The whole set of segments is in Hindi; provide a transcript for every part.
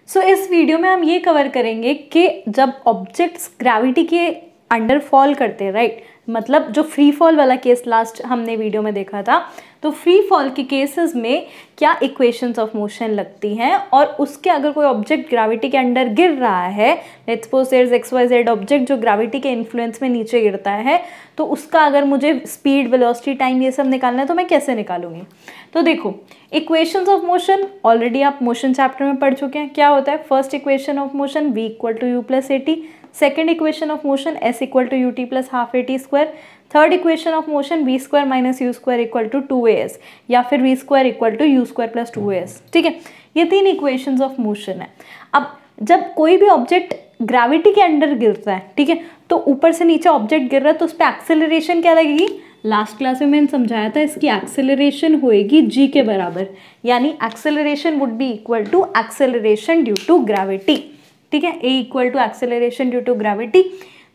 सो इस वीडियो में हम ये कवर करेंगे कि जब ऑब्जेक्ट्स ग्रेविटी के अंडर फॉल करते हैं, राइट, मतलब जो फ्री फॉल वाला केस लास्ट हमने वीडियो में देखा था, तो फ्री फॉल के केसेस में क्या इक्वेशंस ऑफ मोशन लगती हैं, और उसके अगर कोई ऑब्जेक्ट ग्रेविटी के अंडर गिर रहा है, let's suppose there is XYZ object जो ग्रेविटी के इन्फ्लुएंस में नीचे गिरता है, तो उसका अगर मुझे स्पीड, वेलोसिटी, टाइम ये सब निकालना है तो मैं कैसे निकालूंगी। तो देखो, इक्वेशंस ऑफ मोशन ऑलरेडी आप मोशन चैप्टर में पढ़ चुके हैं। क्या होता है? First equation of motion v = u + at, second equation of motion s = ut + ½ at², third equation of motion v² - u² = 2as, या फिर v² = u² + 2as। ठीक है, ये तीन इक्वेशंस ऑफ मोशन है। अब जब कोई भी ऑब्जेक्ट ग्रेविटी के अंडर गिरता है, ठीक है, तो ऊपर से नीचे ऑब्जेक्ट गिर रहा है तो उस पर एक्सेलरेशन क्या लगेगी? लास्ट क्लास में मैंने समझाया था, इसकी एक्सेलरेशन होएगी g के बराबर, यानी acceleration would be equal to acceleration due to gravity. ठीक है, a = acceleration due to gravity.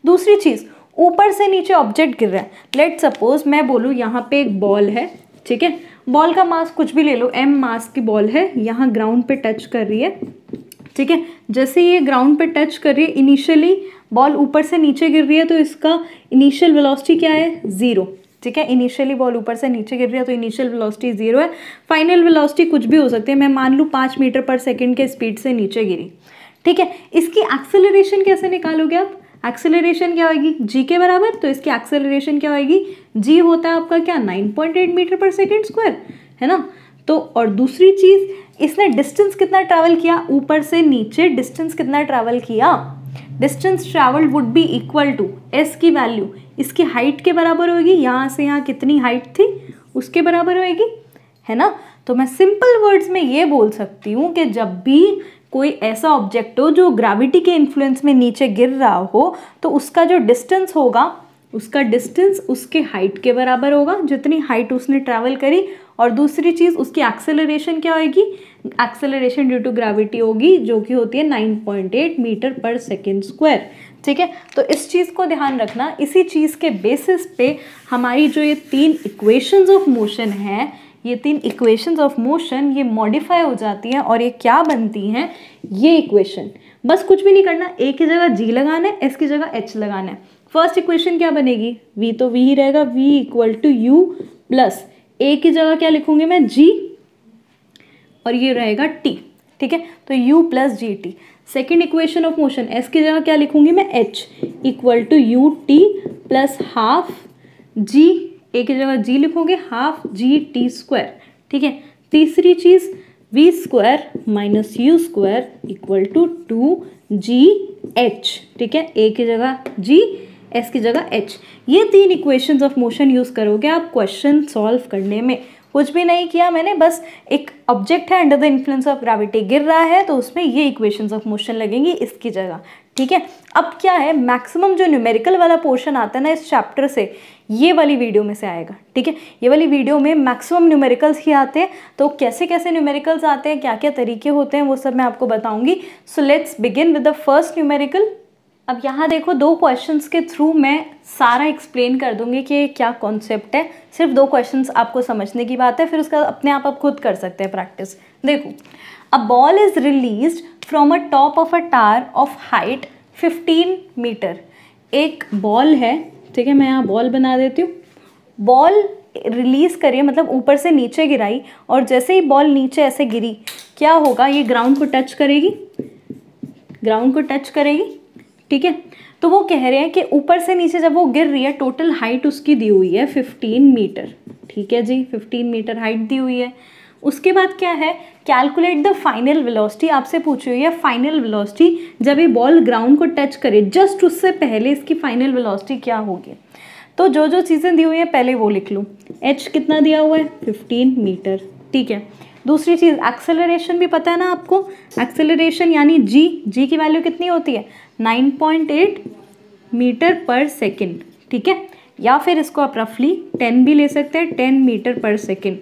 दूसरी चीज, ऊपर से नीचे ऑब्जेक्ट गिर रहा है। लेट सपोज मैं बोलूँ यहाँ पे एक बॉल है, ठीक है, बॉल का मास कुछ भी ले लो, m मास की बॉल है, यहाँ ग्राउंड पे टच कर रही है। ठीक है, जैसे ये ग्राउंड पे टच कर रही है, इनिशियली बॉल ऊपर से नीचे गिर रही है तो इसका इनिशियल वेलोसिटी क्या है? 0। ठीक है, इनिशियली बॉल ऊपर से नीचे गिर रही है तो इनिशियल वेलोसिटी 0 है। फाइनल वेलोसिटी कुछ भी हो सकती है, मैं मान लूँ 5 मीटर पर सेकेंड के स्पीड से नीचे गिरी। ठीक है, इसकी एक्सेलरेशन कैसे निकालोगे आप? एक्सेलरेशन क्या होगी? g के बराबर, तो इसकी एक्सेलरेशन क्या होगी? g होता है आपका क्या? 9.8 मीटर पर सेकेंड स्क्वायर, है ना। तो और दूसरी चीज, इसने डिस्टेंस कितना ट्रैवल किया? ऊपर से नीचे डिस्टेंस कितना ट्रैवल किया? Distance travelled would be equal to s की वैल्यू इसकी हाइट के बराबर होगी, यहाँ से यहाँ कितनी हाइट थी उसके बराबर होगी, है ना। तो मैं सिंपल वर्ड्स में ये बोल सकती हूँ कि जब भी कोई ऐसा ऑब्जेक्ट हो जो ग्रेविटी के इन्फ्लुएंस में नीचे गिर रहा हो, तो उसका जो डिस्टेंस होगा, उसका डिस्टेंस उसके हाइट के बराबर होगा, जितनी हाइट उसने ट्रैवल करी। और दूसरी चीज़, उसकी एक्सेलरेशन क्या होगी? एक्सेलरेशन ड्यू टू ग्रेविटी होगी, जो कि होती है 9.8 मीटर पर सेकेंड स्क्वायर। ठीक है, तो इस चीज़ को ध्यान रखना। इसी चीज़ के बेसिस पे हमारी जो ये तीन इक्वेशंस ऑफ मोशन है, ये तीन इक्वेशंस ऑफ मोशन ये मॉडिफाई हो जाती हैं और ये क्या बनती हैं? ये इक्वेशन। बस कुछ भी नहीं करना, a की जगह g लगाना है, s की जगह h लगाना है। फर्स्ट इक्वेशन क्या बनेगी? v तो v ही रहेगा, v = u प्लस a की जगह क्या लिखूंगी मैं? g, और ये रहेगा t। ठीक है, तो u + gt। Second equation of motion, s की जगह क्या लिखूंगी मैं? h = ut plus ½ g, a की जगह g लिखोगे, ½ gt²। ठीक है, तीसरी चीज v² - u² = 2gh। ठीक है, a की जगह g, s की जगह h। ये तीन इक्वेशंस ऑफ मोशन यूज करोगे आप क्वेश्चन सॉल्व करने में। कुछ भी नहीं किया मैंने, बस एक ऑब्जेक्ट है under the influence of gravity गिर रहा है, तो उसमें ये इक्वेशंस ऑफ मोशन लगेंगी इसकी जगह। ठीक है, अब क्या है, मैक्सिमम जो न्यूमेरिकल वाला पोर्शन आता है ना इस चैप्टर से, ये वाली वीडियो में से आएगा। ठीक है, ये वाली वीडियो में मैक्सिमम न्यूमेरिकल्स ही आते हैं। तो कैसे कैसे न्यूमेरिकल्स आते हैं, क्या क्या तरीके होते हैं, वो सब मैं आपको बताऊंगी। So let's begin with the first numerical. अब यहाँ देखो, 2 क्वेश्चंस के थ्रू मैं सारा एक्सप्लेन कर दूंगी कि क्या कॉन्सेप्ट है। सिर्फ 2 क्वेश्चंस आपको समझने की बात है, फिर उसका अपने आप खुद कर सकते हैं प्रैक्टिस। देखो, a ball is released from a top of a tower of height 15 metre. एक बॉल है, ठीक है, मैं यहाँ बॉल बना देती हूँ। बॉल रिलीज करिए, मतलब ऊपर से नीचे गिराई, और जैसे ही बॉल नीचे ऐसे गिरी, क्या होगा? ये ग्राउंड को टच करेगी, ग्राउंड को टच करेगी। ठीक है, तो वो कह रहे हैं कि ऊपर से नीचे जब वो गिर रही है, टोटल हाइट उसकी दी हुई है 15 मीटर। ठीक है जी, 15 मीटर हाइट दी हुई है। उसके बाद क्या है? कैलकुलेट द फाइनल वेलोसिटी आपसे पूछी हुई है। फाइनल वेलोसिटी जब ये बॉल ग्राउंड को टच करे, जस्ट उससे पहले इसकी फाइनल वेलोसिटी क्या होगी? तो जो जो चीज़ें दी हुई है पहले वो लिख लूँ। h कितना दिया हुआ है? 15 मीटर। ठीक है, दूसरी चीज़, एक्सेलरेशन भी पता है ना आपको। एक्सेलरेशन यानी g की वैल्यू कितनी होती है? 9.8 मीटर पर सेकेंड। ठीक है, या फिर इसको आप रफली 10 भी ले सकते हैं, 10 मीटर पर सेकेंड।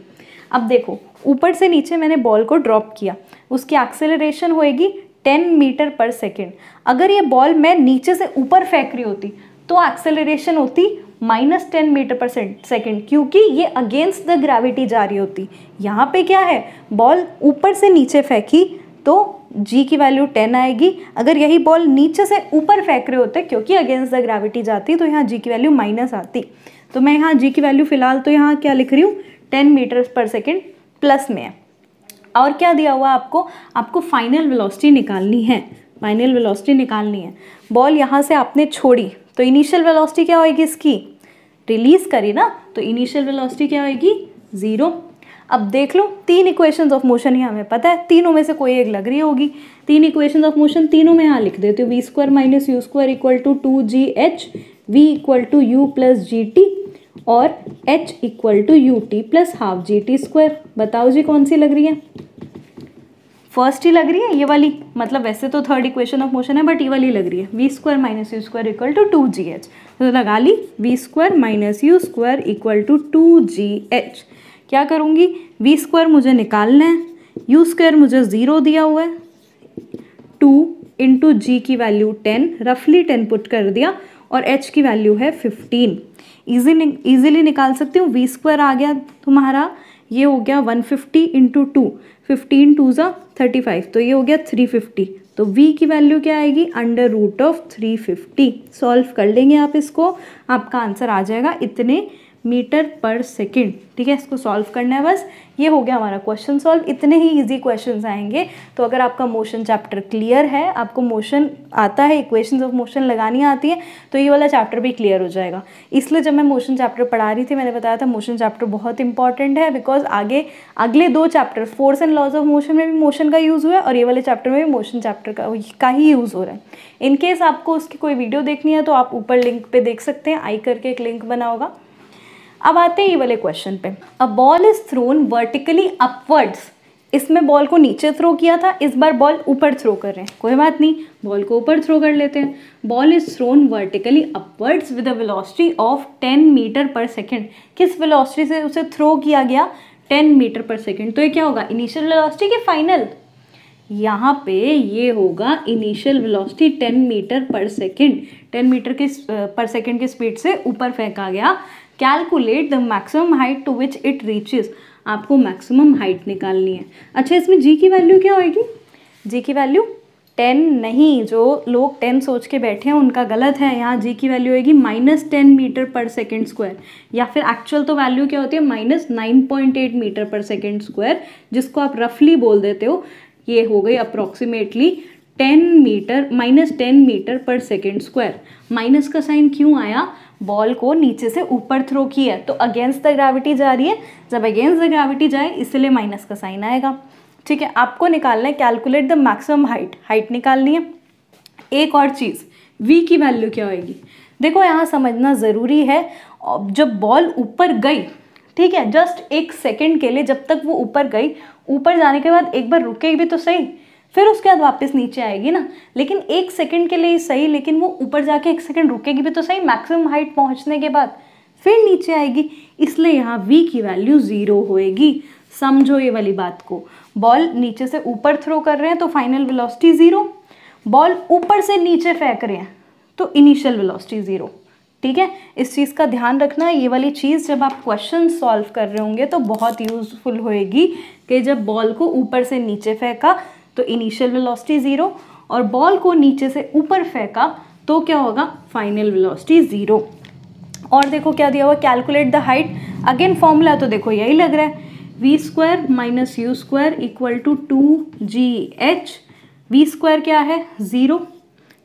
अब देखो, ऊपर से नीचे मैंने बॉल को ड्रॉप किया, उसकी एक्सेलरेशन होएगी 10 मीटर पर सेकेंड। अगर ये बॉल मैं नीचे से ऊपर फेंक रही होती तो एक्सेलरेशन होती -10 मीटर पर सेकेंड, क्योंकि ये अगेंस्ट द ग्रेविटी जा रही होती। यहाँ पे क्या है, बॉल ऊपर से नीचे फेंकी तो जी की वैल्यू 10 आएगी। अगर यही बॉल नीचे से ऊपर फेंक रहे होते, क्योंकि अगेंस्ट द ग्रेविटी जाती, तो यहाँ जी की वैल्यू माइनस आती। तो मैं यहाँ जी की वैल्यू फिलहाल तो यहाँ क्या लिख रही हूँ, 10 मीटर पर सेकेंड प्लस में है। और क्या दिया हुआ आपको फाइनल वेलोसिटी निकालनी है, फाइनल वेलोसिटी निकालनी है। बॉल यहाँ से आपने छोड़ी तो इनिशियल वेलोसिटी क्या होगी इसकी, रिलीज करी ना, तो इनिशियल वेलोसिटी क्या होगी, 0। अब देख लो 3 इक्वेशंस ऑफ मोशन ही हमें पता है, तीनों में से कोई एक लग रही होगी। 3 इक्वेशंस ऑफ मोशन तीनों में यहाँ लिख देती हूँ, v square minus you square equal to 2gh, v equal to u plus g t और h equal to u t plus half g t square. बताओ जी कौन सी लग रही है, फर्स्ट ही लग रही है ये वाली, मतलब वैसे तो थर्ड इक्वेशन ऑफ मोशन है बट ये वाली लग रही है, we square minus you square equal to 2gh। तो लगा ली V square minus you square equal to 2gh। क्या करूँगी, वी स्क्वायर मुझे निकालना है, यू स्क्वायर मुझे 0 दिया हुआ है, 2 इंटू जी की वैल्यू 10, रफली 10 पुट कर दिया, और h की वैल्यू है 15। इजीली निकाल सकती हूँ। वी स्क्वायर आ गया तुम्हारा, ये हो गया 150 इंटू 2, 15 2 ज़ा 35, तो ये हो गया 350। तो v की वैल्यू क्या आएगी, अंडर रूट ऑफ 350। सॉल्व कर लेंगे आप इसको, आपका आंसर आ जाएगा इतने मीटर पर सेकेंड। ठीक है, इसको सॉल्व करना है बस। ये हो गया हमारा क्वेश्चन सॉल्व। इतने ही इजी क्वेश्चंस आएंगे। तो अगर आपका मोशन चैप्टर क्लियर है, आपको मोशन आता है, इक्वेशंस ऑफ मोशन लगानी आती है, तो ये वाला चैप्टर भी क्लियर हो जाएगा। इसलिए जब मैं मोशन चैप्टर पढ़ा रही थी, मैंने बताया था मोशन चैप्टर बहुत इंपॉर्टेंट है, बिकॉज आगे अगले 2 chapter force and laws of motion में भी मोशन का यूज़ हुआ है, और ये वाले चैप्टर में भी मोशन चैप्टर का ही यूज़ हो रहा है। इन केस आपको उसकी कोई वीडियो देखनी है तो आप ऊपर लिंक पे देख सकते हैं, आई करके एक लिंक बना होगा। अब आते हैं ये वाले क्वेश्चन पे। अ ball is thrown vertically upwards. इसमें बॉल को नीचे थ्रो किया था, इस बार बॉल ऊपर थ्रो कर रहे हैं। कोई बात नहीं, बॉल को ऊपर थ्रो कर लेते हैं। Ball is thrown vertically upwards with a velocity of 10 metre per second. किस वेलोसिटी से उसे थ्रो किया गया, 10 मीटर पर सेकेंड। तो ये क्या होगा, इनिशियल वेलोसिटी के फाइनल, यहाँ पे ये होगा initial velocity 10 metre per second. 10 metre के पर सेकेंड की स्पीड से ऊपर फेंका गया। Calculate the maximum height to which it reaches. आपको मैक्सिमम हाइट निकालनी है। अच्छा, इसमें जी की वैल्यू क्या होगी, जी की वैल्यू 10 नहीं, जो लोग 10 सोच के बैठे हैं उनका गलत है। यहाँ जी की वैल्यू होगी -10 मीटर पर सेकेंड स्क्वायर, या फिर एक्चुअल तो वैल्यू क्या होती है -9.8 मीटर पर सेकेंड स्क्वायर, जिसको आप रफली बोल देते हो। ये हो गई approximately 10 metre per second square. Minus का साइन क्यों आया, बॉल को नीचे से ऊपर थ्रो किया है तो अगेंस्ट द ग्रेविटी जा रही है, जब अगेंस्ट द ग्रेविटी जाए इसलिए माइनस का साइन आएगा। ठीक है, आपको निकालना है कैलकुलेट द मैक्सिमम हाइट निकालनी है। एक और चीज़, v की वैल्यू क्या होगी, देखो यहाँ समझना ज़रूरी है। जब बॉल ऊपर गई, ठीक है, जस्ट 1 सेकेंड के लिए, जब तक वो ऊपर गई, ऊपर जाने के बाद एक बार रुकेगी भी तो सही, फिर उसके बाद वापस नीचे आएगी ना। लेकिन 1 सेकेंड के लिए सही, लेकिन वो ऊपर जाके 1 सेकेंड रुकेगी भी तो सही, मैक्सिमम हाइट पहुंचने के बाद फिर नीचे आएगी, इसलिए यहाँ v की वैल्यू 0 होएगी। समझो ये वाली बात को। बॉल नीचे से ऊपर थ्रो कर रहे हैं तो फाइनल वेलोसिटी 0, बॉल ऊपर से नीचे फेंक रहे हैं तो इनिशियल वेलोसिटी 0। ठीक है, इस चीज़ का ध्यान रखना है। ये वाली चीज़ जब आप क्वेश्चन सॉल्व कर रहे होंगे तो बहुत यूजफुल होएगी कि जब बॉल को ऊपर से नीचे फेंका तो इनिशियल वेलोसिटी 0, और बॉल को नीचे से ऊपर फेंका तो क्या होगा, फाइनल वेलोसिटी 0। और देखो क्या दिया हुआ, calculate the height. Again formula तो देखो यही लग रहा है, we square minus you square equal to 2gh। V square क्या है, 0।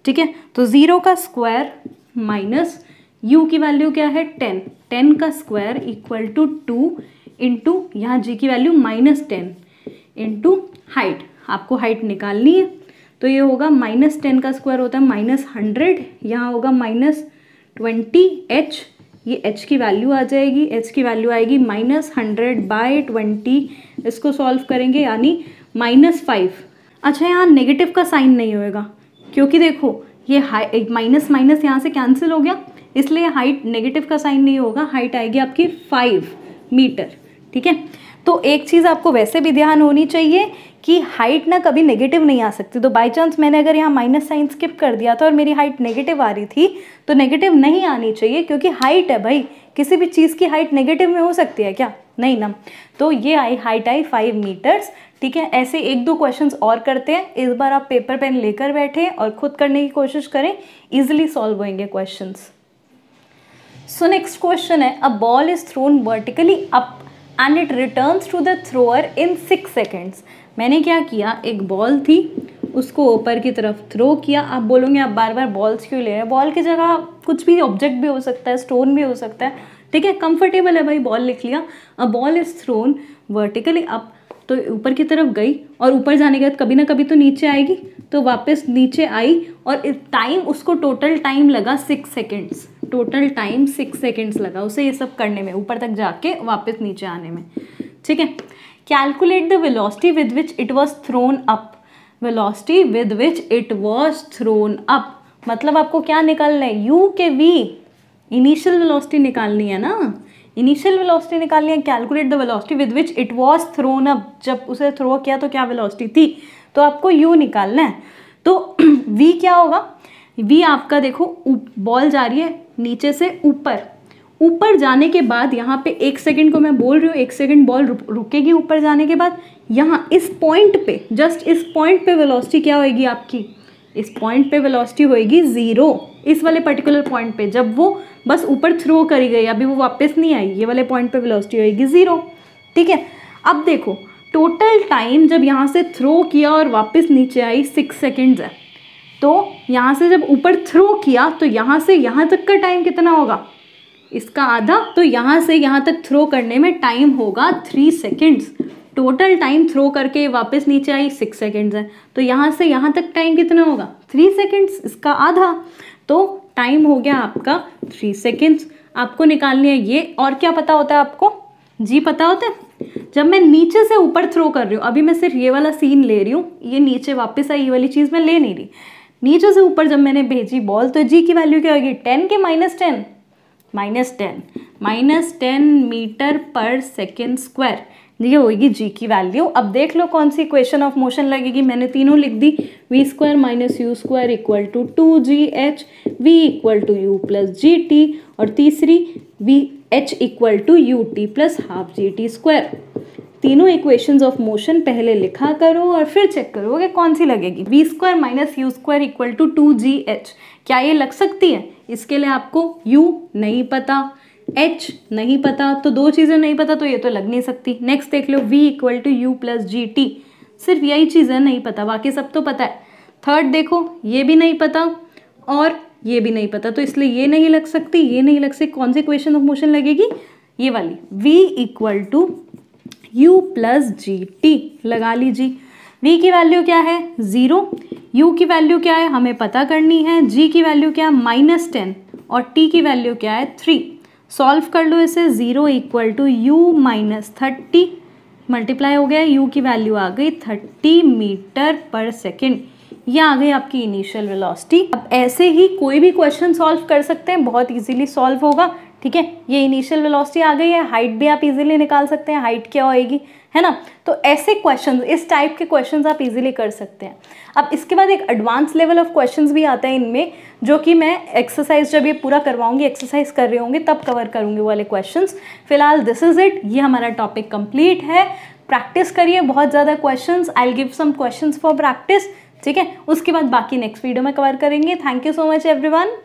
ठीक है, तो 0 का स्क्वायर माइनस u की वैल्यू क्या है 10, 10 का स्क्वायर इक्वल टू 2 इंटू यहाँ g की वैल्यू -10 इंटू हाइट। आपको हाइट निकालनी है तो ये होगा -10 का स्क्वायर होता है -100, यहाँ होगा -20h। ये h की वैल्यू आ जाएगी, h की वैल्यू आएगी -100/20। इसको सॉल्व करेंगे यानी -5। अच्छा, यहाँ नेगेटिव का साइन नहीं होएगा क्योंकि देखो ये माइनस माइनस यहाँ से कैंसिल हो गया, इसलिए हाइट नेगेटिव का साइन नहीं होगा। हाइट आएगी आपकी 5 मीटर। ठीक है, तो एक चीज़ आपको वैसे भी ध्यान होनी चाहिए कि हाइट ना कभी नेगेटिव नहीं आ सकती। तो बाई चांस मैंने अगर यहाँ माइनस साइन स्किप कर दिया था और मेरी हाइट नेगेटिव आ रही थी तो नेगेटिव नहीं आनी चाहिए, क्योंकि हाइट है भाई, किसी भी चीज़ की हाइट नेगेटिव में हो सकती है क्या? नहीं ना। तो ये हाइट आई 5 मीटर्स। ठीक है, ऐसे 1-2 क्वेश्चंस और करते हैं। इस बार आप पेपर पेन लेकर बैठे और खुद करने की कोशिश करें, इजिली सॉल्व होंगे क्वेश्चंस। सो नेक्स्ट क्वेश्चन है, a ball is thrown vertically up and it returns to the thrower in 6 seconds. मैंने क्या किया, एक बॉल थी, उसको ऊपर की तरफ थ्रो किया। आप बोलोगे आप बार बार बॉल्स क्यों ले रहे हैं? बॉल की जगह कुछ भी ऑब्जेक्ट भी हो सकता है, स्टोन भी हो सकता है। ठीक है, कंफर्टेबल है भाई, बॉल लिख लिया। अ ball is thrown vertically up, तो ऊपर की तरफ गई और ऊपर जाने के बाद कभी ना कभी तो नीचे आएगी, तो वापस नीचे आई और टाइम, उसको टोटल टाइम लगा 6 सेकेंड्स। टोटल टाइम 6 सेकेंड्स लगा उसे ये सब करने में, ऊपर तक जाके वापस नीचे आने में। ठीक है, calculate the velocity with which it was throne up. Velocity with which it was throne up मतलब आपको क्या निकालना है, यू के वी, इनिशियल वेलोसिटी निकालनी है ना, इनिशियल वेलोसिटी निकालनी है। Calculate the velocity with which it was throne up, जब उसे थ्रो किया तो क्या वेलोसिटी थी, तो आपको यू निकालना है। तो वी क्या होगा, वी आपका देखो बॉल जा रही है नीचे से ऊपर, ऊपर जाने के बाद यहाँ पे 1 सेकेंड को मैं बोल रही हूँ, 1 सेकेंड बॉल रुकेगी ऊपर जाने के बाद। यहाँ इस पॉइंट पे, जस्ट इस पॉइंट पे वेलोसिटी क्या होएगी आपकी, इस पॉइंट पे वेलोसिटी होएगी 0। इस वाले पर्टिकुलर पॉइंट पे जब वो बस ऊपर थ्रो करी गई, अभी वो वापस नहीं आई, ये वाले पॉइंट पे वेलोसिटी होएगी 0। ठीक है, अब देखो टोटल टाइम जब यहाँ से थ्रो किया और वापस नीचे आई 6 सेकेंड्स है। तो यहाँ से जब ऊपर थ्रो किया तो यहाँ से यहाँ तक का टाइम कितना होगा, इसका आधा। तो यहाँ से यहाँ तक थ्रो करने में टाइम होगा 3 सेकेंड्स। टोटल टाइम थ्रो करके वापस नीचे आई 6 सेकेंड्स है, तो यहाँ से यहाँ तक टाइम कितना होगा 3 सेकेंड्स, इसका आधा। तो टाइम हो गया आपका 3 सेकेंड्स। आपको निकालनी है ये। और क्या पता होता है आपको, जी पता होता है, जब मैं नीचे से ऊपर थ्रो कर रही हूँ, अभी मैं सिर्फ ये वाला सीन ले रही हूँ, ये नीचे वापस आई, ये वाली चीज़ मैं ले नहीं रही। नीचे से ऊपर जब मैंने भेजी बॉल, तो जी की वैल्यू क्या होगी, 10 के -10, -10 मीटर पर सेकेंड स्क्वायर, ये होगी जी की वैल्यू। अब देख लो कौन सी इक्वेशन ऑफ मोशन लगेगी, मैंने तीनों लिख दी। v² - u² = 2gh, v = u + gt, और तीसरी h = ut + ½ gt²। तीनों इक्वेशंस ऑफ मोशन पहले लिखा करो और फिर चेक करो कि कौन सी लगेगी। v² - u² = 2gh, क्या ये लग सकती है? इसके लिए आपको u नहीं पता, h नहीं पता, तो 2 चीज़ें नहीं पता, तो ये तो लग नहीं सकती। नेक्स्ट देख लो, v = u + gt, सिर्फ यही चीज़ें नहीं पता, बाकी सब तो पता है। थर्ड देखो, ये भी नहीं पता और ये भी नहीं पता, तो इसलिए ये नहीं लग सकती, ये नहीं लग सकती। कौन सी इक्वेशन ऑफ मोशन लगेगी, ये वाली, v = u + gt लगा लीजिए। v की वैल्यू क्या है 0, u की वैल्यू क्या है हमें पता करनी है, g की वैल्यू क्या है -10 और t की वैल्यू क्या है 3। सॉल्व कर लो इसे। 0 = u - 30, मल्टीप्लाई हो गया, u की वैल्यू आ गई 30 मीटर पर सेकेंड। ये आ गई आपकी इनिशियल वेलोसिटी। अब ऐसे ही कोई भी क्वेश्चन सॉल्व कर सकते हैं, बहुत इजीली सॉल्व होगा। ठीक है, ये इनिशियल वेलोसिटी आ गई है, हाइट भी आप इजीली निकाल सकते हैं, हाइट क्या होएगी, है ना। तो ऐसे क्वेश्चंस, इस टाइप के क्वेश्चंस आप इजीली कर सकते हैं। अब इसके बाद एक एडवांस लेवल ऑफ क्वेश्चंस भी आता है इनमें, जो कि मैं एक्सरसाइज जब ये पूरा करवाऊंगी, एक्सरसाइज कर रहे होंगे तब कवर करूंगी वाले क्वेश्चंस। फिलहाल दिस इज इट, ये हमारा टॉपिक कंप्लीट है। प्रैक्टिस करिए बहुत ज़्यादा questions, I will give some questions for practice. ठीक है, उसके बाद बाकी नेक्स्ट वीडियो में कवर करेंगे। Thank you so much everyone.